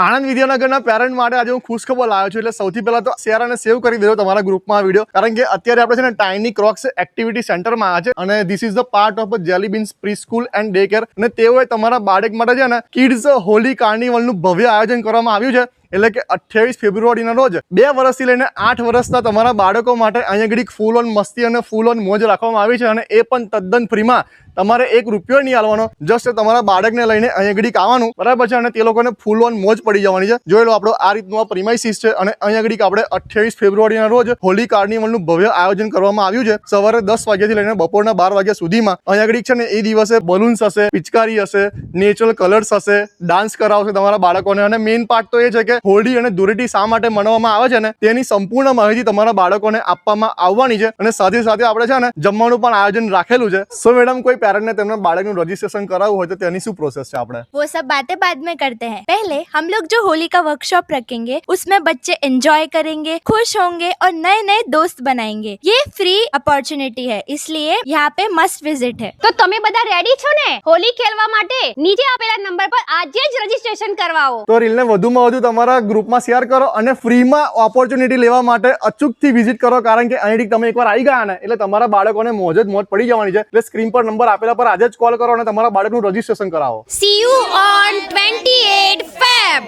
Anand વિદ્યાનગરના parent માટે આજે હું ખુશ ખબર લાવ્યો છું. એટલે સૌથી પહેલા તો શેર અને સેવ કરી દેજો તમારા ગ્રુપમાં આ વિડીયો, કારણ કે અત્યારે આપણે છે ને ટાઇની ક્રોક્સ એક્ટિવિટી સેન્ટરમાં આવ્યા છે અને this is the part of Jelly Beans preschool and day care. અને તેઓએ તમારા બાળક માટે છે ને કિડ્સ હોલી કાર્નિવલનું ભવ્ય આયોજન કરવામાં આવ્યું છે. એટલે કે 28 ફેબ્રુઆરીના રોજ 2 વર્ષથી લઈને 8 વર્ષના તમારા બાળકો માટે અહીંયા ઘડી ફૂલ ઓન મસ્તી અને ફૂલ ઓન મોજ રાખવામાં આવી છે. અને એ પણ તદ્દન ફ્રીમાં. તમારે ₹1 નહીં આલવાનો, જસ્ટ તમારા બાળકને લઈને અહીંયા ઘડી આવવાનું, બરાબર છે, અને તે લોકોને ફૂલ ઓન મોજ પડી જવાની છે. જોઈ લો આપણો આ રીતનું આ પ્રિમાઇસીસ છે અને અહીંયા ઘડી આપણે 28 ફેબ્રુઆરીના રોજ હોલી કાર્નિવલનું ભવ્ય આયોજન કરવામાં આવ્યું છે. સવારે 10 વાગ્યાથી લઈને બપોરના 12 વાગ્યા સુધીમાં અહીંયા ઘડી છે ને એ દિવસે બલૂન્સ હશે, પિચકારી હશે, નેચરલ કલર્સ હશે, ડાન્સ કરાવશે તમારા બાળકોને. અને મેઇન પાર્ટ તો એ છે કે હોળી અને ધૂળેટી શા માટે મનાવવામાં આવે છે ને તેની સંપૂર્ણ માહિતી તમારા બાળકોને આપવામાં આવવાની છે. અને સાથે સાથે આપણે છે ને જમવાનું પણ આયોજન રાખેલું છે. સો મેડમ, કોઈ पेरेंट ने तेरे बालक નું रजिस्ट्रेशन करावू हो तो तेनी શું प्रोसेस है? આપણે वो सब बातें बाद में करते हैं. पहले हम लोग जो होली का वर्कशॉप रखेंगे उसमें बच्चे एंजॉय करेंगे, खुश होंगे और नए नए दोस्त बनाएंगे. ये फ्री अपॉर्चुनिटी है, इसलिए यहाँ पे मस्ट विजिट है. તો તમે બધા રેડી છો ને હોલી ખેલવા માટે? નીચે આપેલા નંબર પર આજે જ રજીસ્ટ્રેશન કરવાઓ. તો રીલ ને વધુમાં વધુ તમારા ગ્રુપમાં શેર કરો અને ફ્રીમાં ઓપોર્ચ્યુનિટી લેવા માટે અચૂકથી વિઝિટ કરો, કારણ કે અહીંથી તમે એકવાર આવી ગયા ને એટલે તમારા બાળકોને મોજ જ મોજ પડી જવાની છે. એટલે સ્ક્રીન પર નંબર આપેલા પર આજે જ કોલ કરો અને તમારા બાળકનું રજીસ્ટ્રેશન કરાવો. See you on 28 Feb.